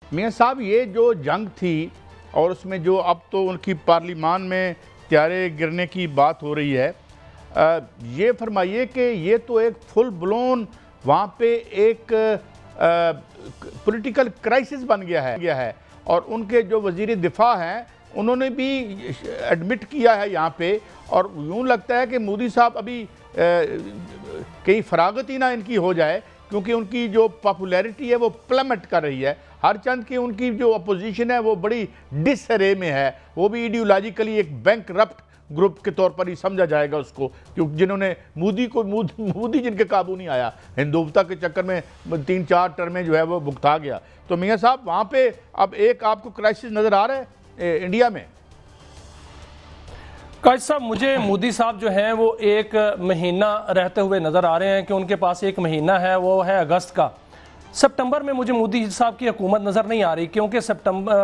मियाँ साहब, ये जो जंग थी और उसमें जो अब तो उनकी पार्लिमान में त्यारे गिरने की बात हो रही है, ये फरमाइए कि ये तो एक फुल ब्लोन वहाँ पे एक पॉलिटिकल क्राइसिस बन गया है और उनके जो वज़ीर दिफा हैं उन्होंने भी एडमिट किया है यहाँ पे, और यूँ लगता है कि मोदी साहब अभी कहीं फरागत ही ना इनकी हो जाए, क्योंकि उनकी जो पॉपुलैरिटी है वो प्लमेट कर रही है। हर चंद की उनकी जो अपोजिशन है वो बड़ी डिसरे में है, वो भी आइडियोलॉजिकली एक बैंकरप्ट ग्रुप के तौर पर ही समझा जाएगा उसको, क्योंकि जिन्होंने मोदी जिनके काबू नहीं आया, हिंदुत्वता के चक्कर में 3-4 टर्में जो है वो भुगता गया। तो मियाँ साहब, वहाँ पे अब एक आपको क्राइसिस नज़र आ रहा है इंडिया में? काजी साहब, मुझे मोदी साहब जो हैं वो एक महीना रहते हुए नज़र आ रहे हैं कि उनके पास एक महीना है, वो है अगस्त का। सितंबर में मुझे मोदी साहब की हुकूमत नज़र नहीं आ रही, क्योंकि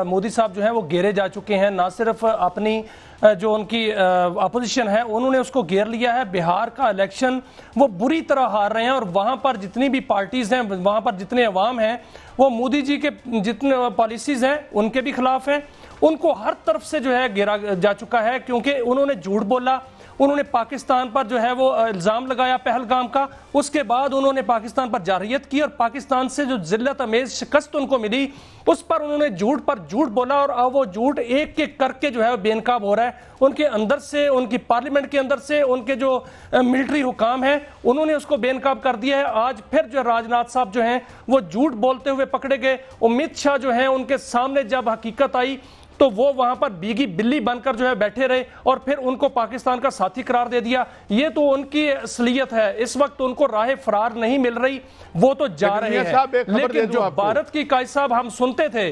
मोदी साहब जो हैं वो घेरे जा चुके हैं। ना सिर्फ अपनी जो उनकी अपोजिशन है उन्होंने उसको घेर लिया है, बिहार का इलेक्शन वो बुरी तरह हार रहे हैं, और वहाँ पर जितनी भी पार्टीज़ हैं, वहाँ पर जितने अवाम हैं, वो मोदी जी के जितने पॉलिसीज़ हैं उनके भी खिलाफ हैं। उनको हर तरफ से जो है घेरा जा चुका है, क्योंकि उन्होंने झूठ बोला, उन्होंने पाकिस्तान पर जो है वो इल्ज़ाम लगाया पहलगाम का, उसके बाद उन्होंने पाकिस्तान पर जारहियत की, और पाकिस्तान से जो जिल्लत अमेज शिकस्त उनको मिली उस पर उन्होंने झूठ पर झूठ बोला, और अब वो झूठ एक एक करके जो है बेनकाब हो रहा है। उनके अंदर से, उनकी पार्लियामेंट के अंदर से, उनके जो मिलिट्री हुकाम है उन्होंने उसको बेनकाब कर दिया है। आज फिर जो राजनाथ साहब जो हैं वो झूठ बोलते हुए पकड़े गए। अमित शाह जो हैं उनके सामने जब हकीकत आई तो वो वहां पर बीगी बिल्ली बनकर जो है बैठे रहे, और फिर उनको पाकिस्तान का साथी करार दे दिया। ये तो उनकी असलियत है। इस वक्त उनको राह फरार नहीं मिल रही, वो तो जा रहे हैं। लेकिन जो भारत की काजी साहब हम सुनते थे,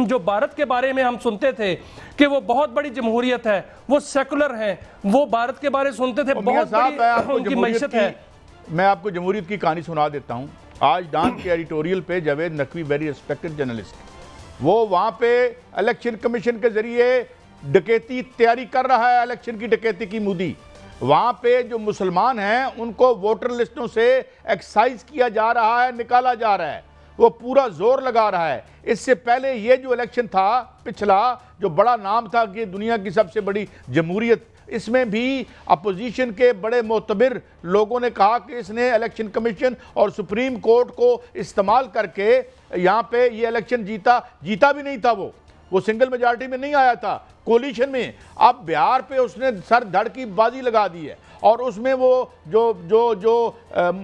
जो भारत के बारे में हम सुनते थे कि वो बहुत बड़ी जमहूरियत है, वो सेकुलर है, वो भारत के बारे सुनते थे बहुत बड़ी उनकी मैशत है। मैं आपको जमहूरियत की कहानी सुना देता हूं। आज डान के एडिटोरियल पे Javed Naqvi, very respected journalist, वो वहाँ पे इलेक्शन कमीशन के जरिए डकैती तैयारी कर रहा है, इलेक्शन की डकैती की मोदी। वहाँ पे जो मुसलमान हैं उनको वोटर लिस्टों से एक्साइज किया जा रहा है, निकाला जा रहा है, वो पूरा जोर लगा रहा है। इससे पहले ये जो इलेक्शन था पिछला, जो बड़ा नाम था कि दुनिया की सबसे बड़ी जमहूरियत, इसमें भी अपोजिशन के बड़े मोतबर लोगों ने कहा कि इसने इलेक्शन कमीशन और सुप्रीम कोर्ट को इस्तेमाल करके यहाँ पे ये इलेक्शन जीता भी नहीं था, वो सिंगल मेजॉरिटी में नहीं आया था, कोलिशन में। अब बिहार पे उसने सर धड़ की बाजी लगा दी है, और उसमें वो जो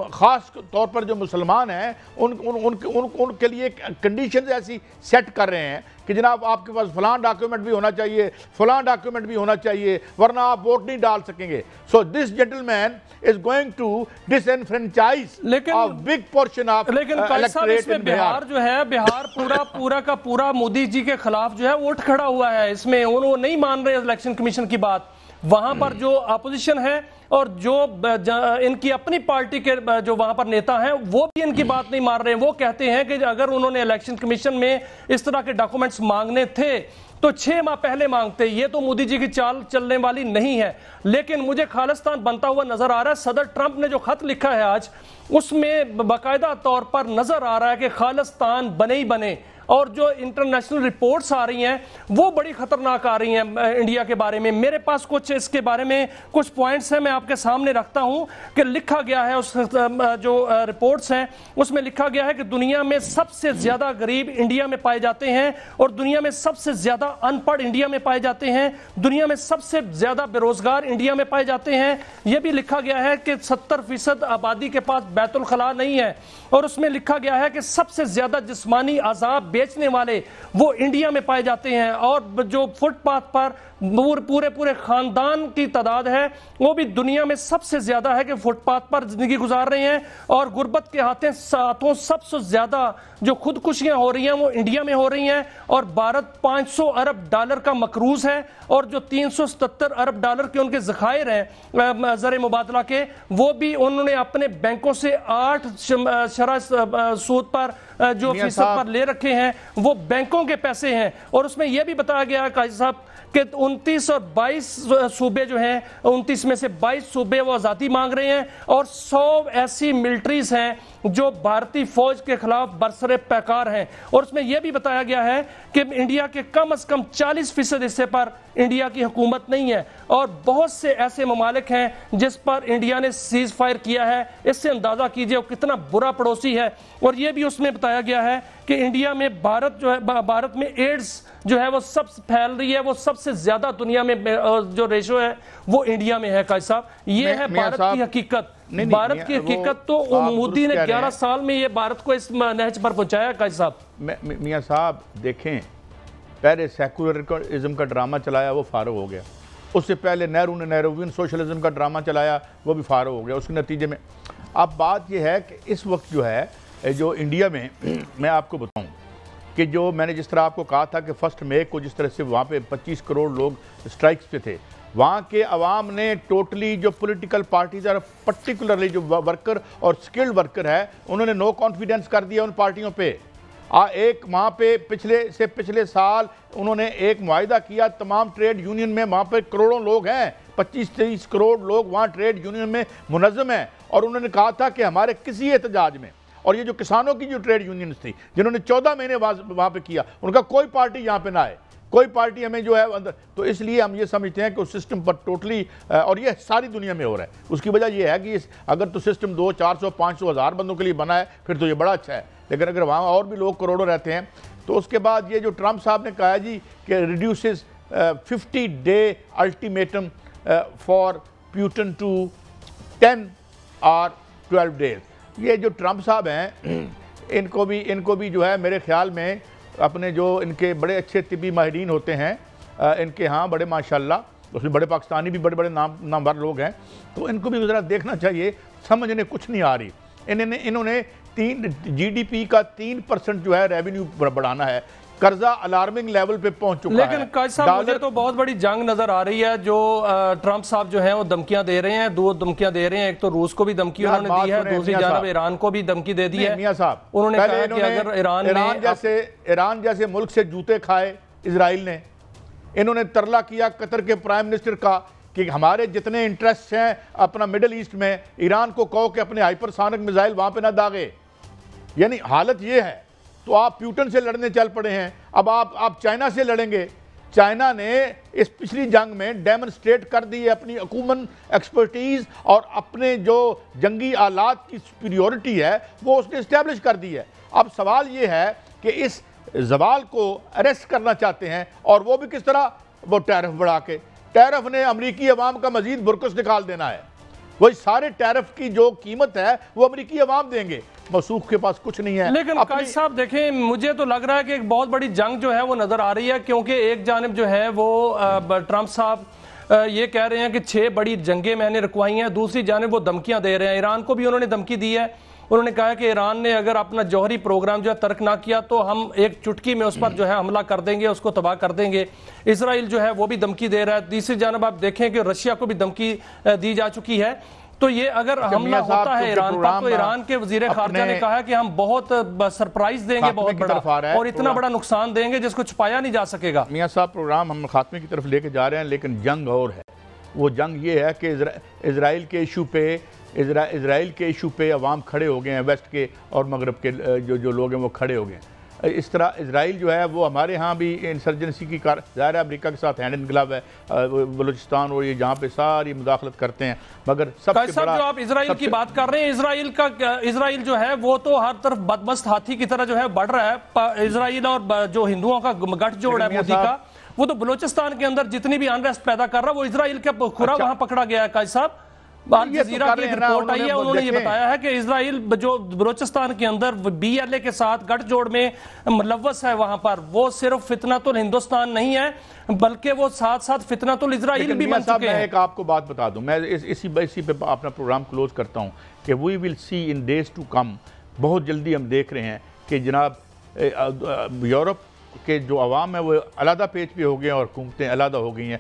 ख़ास तौर पर जो मुसलमान हैं उनके लिए कंडीशन ऐसी सेट कर रहे हैं कि जनाब आपके पास फलां डॉक्यूमेंट भी होना चाहिए, फलां डॉक्यूमेंट भी होना चाहिए, वरना आप वोट नहीं डाल सकेंगे। So this gentleman is going to disenfranchise a big portion of electorate in Bihar जो है, बिहार पूरा का पूरा मोदी जी के खिलाफ जो है उठ खड़ा हुआ है। इसमें वो नहीं मान रहे इलेक्शन कमीशन की बात। वहां पर जो अपोजिशन है और जो इनकी अपनी पार्टी के जो वहां पर नेता हैं वो भी इनकी बात नहीं मान रहे हैं। वो कहते हैं कि अगर उन्होंने इलेक्शन कमीशन में इस तरह के डॉक्यूमेंट्स मांगने थे तो 6 माह पहले मांगते। ये तो मोदी जी की चाल चलने वाली नहीं है। लेकिन मुझे खालिस्तान बनता हुआ नजर आ रहा है। सदर ट्रंप ने जो खत लिखा है आज, उसमें बाकायदा तौर पर नजर आ रहा है कि खालिस्तान बने ही बने, और जो इंटरनेशनल रिपोर्ट्स आ रही हैं वो बड़ी खतरनाक आ रही हैं इंडिया के बारे में। मेरे पास कुछ इसके बारे में कुछ पॉइंट्स हैं, मैं आपके सामने रखता हूं कि लिखा गया है उस जो रिपोर्ट्स हैं उसमें लिखा गया है कि दुनिया में सबसे ज्यादा गरीब इंडिया में पाए जाते हैं, और दुनिया में सबसे ज्यादा अनपढ़ इंडिया में पाए जाते हैं, दुनिया में सबसे ज्यादा बेरोजगार इंडिया में पाए जाते हैं। यह भी लिखा गया है कि 70% आबादी के पास बैतुल खला नहीं है, और उसमें लिखा गया है कि सबसे ज्यादा जिस्मानी अजाब बेचने वाले वो इंडिया में पाए जाते हैं, और जो फुटपाथ पर पूरे खानदान की तादाद है वो भी दुनिया में सबसे ज्यादा है कि फुटपाथ पर जिंदगी गुजार रहे हैं। और गुर्बत के हाथों सबसे ज्यादा जो खुदकुशियां हो रही हैं वो इंडिया में हो रही हैं। और भारत 500 अरब डॉलर का मकरूज है, और जो 377 अरब डॉलर के उनके ज़खायर हैं ज़र मुबादला के, वो भी उन्होंने अपने बैंकों से 8% सूद पर जो फीसद पर ले रखे हैं, वो बैंकों के पैसे हैं। और उसमें यह भी बताया गया काजी साहब कि 29 और 22 सूबे जो हैं, 29 में से 22 सूबे वो आज़ादी मांग रहे हैं, और 100 ऐसी मिलिट्रीज हैं जो भारतीय फौज के खिलाफ बरसरे पैकार हैं। और उसमें यह भी बताया गया है कि इंडिया के कम से कम 40% हिस्से पर इंडिया की हुकूमत नहीं है और बहुत से ऐसे ममालिक हैं जिस पर इंडिया ने सीज फायर किया है। इससे अंदाजा कीजिए वो कितना बुरा पड़ोसी है। और यह भी उसमें बताया गया है कि इंडिया में भारत में एड्स जो है वो सबसे फैल रही है, वो सबसे ज्यादा दुनिया में जो रेशो है वो इंडिया में है। काजी साहब, ये है भारत की हकीकत। भारत की हकीकत तो मोदी ने 11 साल में ये भारत को इस नहज पर पहुंचाया। काजी साहब, मियां साहब देखें, पहले सेकुलरिज्म का ड्रामा चलाया, वो फारूक हो गया। उससे पहले नेहरू ने नेहरूवियन सोशलिज्म का ड्रामा चलाया, वो भी फारूक हो गया। उसके नतीजे में अब बात यह है कि इस वक्त जो है जो इंडिया में मैं आपको बताऊं कि जो मैंने जिस तरह आपको कहा था कि 1 मई को जिस तरह से वहाँ पे 25 करोड़ लोग स्ट्राइक्स पे थे, वहाँ के अवाम ने टोटली जो पॉलिटिकल पार्टीज और पर्टिकुलरली जो वर्कर और स्किल्ड वर्कर है उन्होंने नो कॉन्फिडेंस कर दिया उन पार्टियों पे। एक वहाँ पे पिछले साल उन्होंने एक मुआहिदा किया तमाम ट्रेड यूनियन में, वहाँ पे करोड़ों लोग हैं, 25-30 करोड़ लोग वहाँ ट्रेड यूनियन में मुनज़्ज़म हैं और उन्होंने कहा था कि हमारे किसी एहतजाज में, और ये जो किसानों की जो ट्रेड यूनियंस थी जिन्होंने 14 महीने वहाँ पे किया, उनका कोई पार्टी यहाँ पे ना आए, कोई पार्टी हमें जो है अंदर। तो इसलिए हम ये समझते हैं कि उस सिस्टम पर टोटली, और ये सारी दुनिया में हो रहा है, उसकी वजह ये है कि अगर तो सिस्टम 200, 400, 500, 1000 बंदों के लिए बना है फिर तो ये बड़ा अच्छा है, लेकिन अगर वहाँ और भी लोग करोड़ों रहते हैं तो उसके बाद ये जो ट्रंप साहब ने कहा जी कि reduces 50 day ultimatum for Putin to 10 और 12 डेज, ये जो ट्रंप साहब हैं इनको भी जो है मेरे ख्याल में अपने जो इनके बड़े अच्छे तिब्बी माहिरीन होते हैं इनके यहाँ बड़े माशाल्लाह, उसमें बड़े पाकिस्तानी भी बड़े नामवर लोग हैं, तो इनको भी ज़रा देखना चाहिए, समझने कुछ नहीं आ रही। इन्होंने GDP का 3% जो है रेवेन्यू बढ़ाना है, कर्जा अलार्मिंग लेवल पे पहुंच चुका है। लेकिन काजी साहब मुझे तो बहुत बड़ी जंग नजर आ रही है जो ट्रंप साहब जो है वो धमकियां दे रहे हैं, 2 धमकियां दे रहे हैं। एक तो रूस को भी धमकी उन्होंने दी है, दूसरी जानब ईरान को भी धमकी दे दी है। मियां साहब, उन्होंने कहा कि अगर ईरान जैसे मुल्क से जूते खाए इजराइल ने, इन्होंने तरला किया कतर के प्राइम मिनिस्टर का कि हमारे जितने इंटरेस्ट हैं अपना मिडिल ईस्ट में, ईरान को कहो कि अपने हाइपरसोनिक मिसाइल वहां पे ना दागे। यानी हालत ये है, तो आप प्यूटन से लड़ने चल पड़े हैं, अब आप चाइना से लड़ेंगे। चाइना ने इस पिछली जंग में डेमोन्स्ट्रेट कर दी है अपनी अकूमन एक्सपर्टीज और अपने जो जंगी आलात की सुपीरियोरिटी है वो उसने इस्टेब्लिश कर दी है। अब सवाल ये है कि इस जवाल को अरेस्ट करना चाहते हैं, और वो भी किस तरह, वो टैरिफ बढ़ा के। टैरिफ ने अमरीकी अवाम का मजीद बुरकस निकाल देना है, वही सारे टैरिफ की जो कीमत है वो अमरीकी अवाम देंगे, मसूख के पास कुछ नहीं है। लेकिन काजी साहब देखें, मुझे तो लग रहा है कि एक बहुत बड़ी जंग जो है वो नजर आ रही है, क्योंकि एक जानिब जो है वो ट्रंप साहब ये कह रहे हैं कि 6 बड़ी जंगें मैंने रुकवाई हैं, दूसरी जानिब वो धमकियां दे रहे हैं। ईरान को भी उन्होंने धमकी दी है, उन्होंने कहा कि ईरान ने अगर अपना जौहरी प्रोग्राम जो है तर्क ना किया तो हम एक चुटकी में उस पर जो है हमला कर देंगे, उसको तबाह कर देंगे। इसराइल जो है वो भी धमकी दे रहा है। तीसरी जानब आप देखें कि रशिया को भी धमकी दी जा चुकी है। तो ये अगर हमला होता है ईरान पर, तो ईरान के वजीर खारजा ने कहा कि हम बहुत सरप्राइज देंगे, बहुत बड़ा, और इतना बड़ा नुकसान देंगे जिसको छुपाया नहीं जा सकेगा। मियां साहब, प्रोग्राम हम खात्मे की तरफ लेके जा रहे हैं, लेकिन जंग और है। वो जंग ये है कि इजराइल के इशू पे अवाम खड़े हो गए हैं, वेस्ट के और मगरब के जो लोग हैं वो खड़े हो गए हैं। इस तरह इजराइल जो है वो हमारे यहाँ भी इंसर्जेंसी की ज़ाहिर है अमेरिका के साथ हैंड इन ग्लव है, बलूचिस्तान और ये जहाँ पे सारी मुदाखलत करते हैं। मगर सबसे बड़ा जो आप इजराइल की बात कर रहे हैं, इजराइल जो है वो तो हर तरफ बदमस्त हाथी की तरह जो है बढ़ रहा है। इजराइल और जो हिंदुओं का गठजोड़ है मोदी का, वो तो बलूचिस्तान के अंदर जितनी भी अनरेस्ट पैदा कर रहा है वो इजराइल का खुरा वहां पकड़ा गया है। काजी साहब, अल-जज़ीरा की रिपोर्ट आई है, उन्होंने ये बताया है कि इजराइल जो बलूचिस्तान के अंदर BLA के साथ गठजोड़ में मुलव्वस है, वहां पर वो सिर्फ फितनतुल हिंदुस्तान नहीं है बल्कि वो साथ साथ फितनतुल इजराइल भी बन चुके हैं। मैं एक आपको बात बता दूं, मैं इसी पे अपना प्रोग्राम क्लोज करता हूं कि we will see in days to come, बहुत जल्दी हम देख रहे हैं कि जनाब यूरोप के जो अवाम है वो अलग पेज पे हो गए हैं और हुकूमतें अलग हो गई हैं।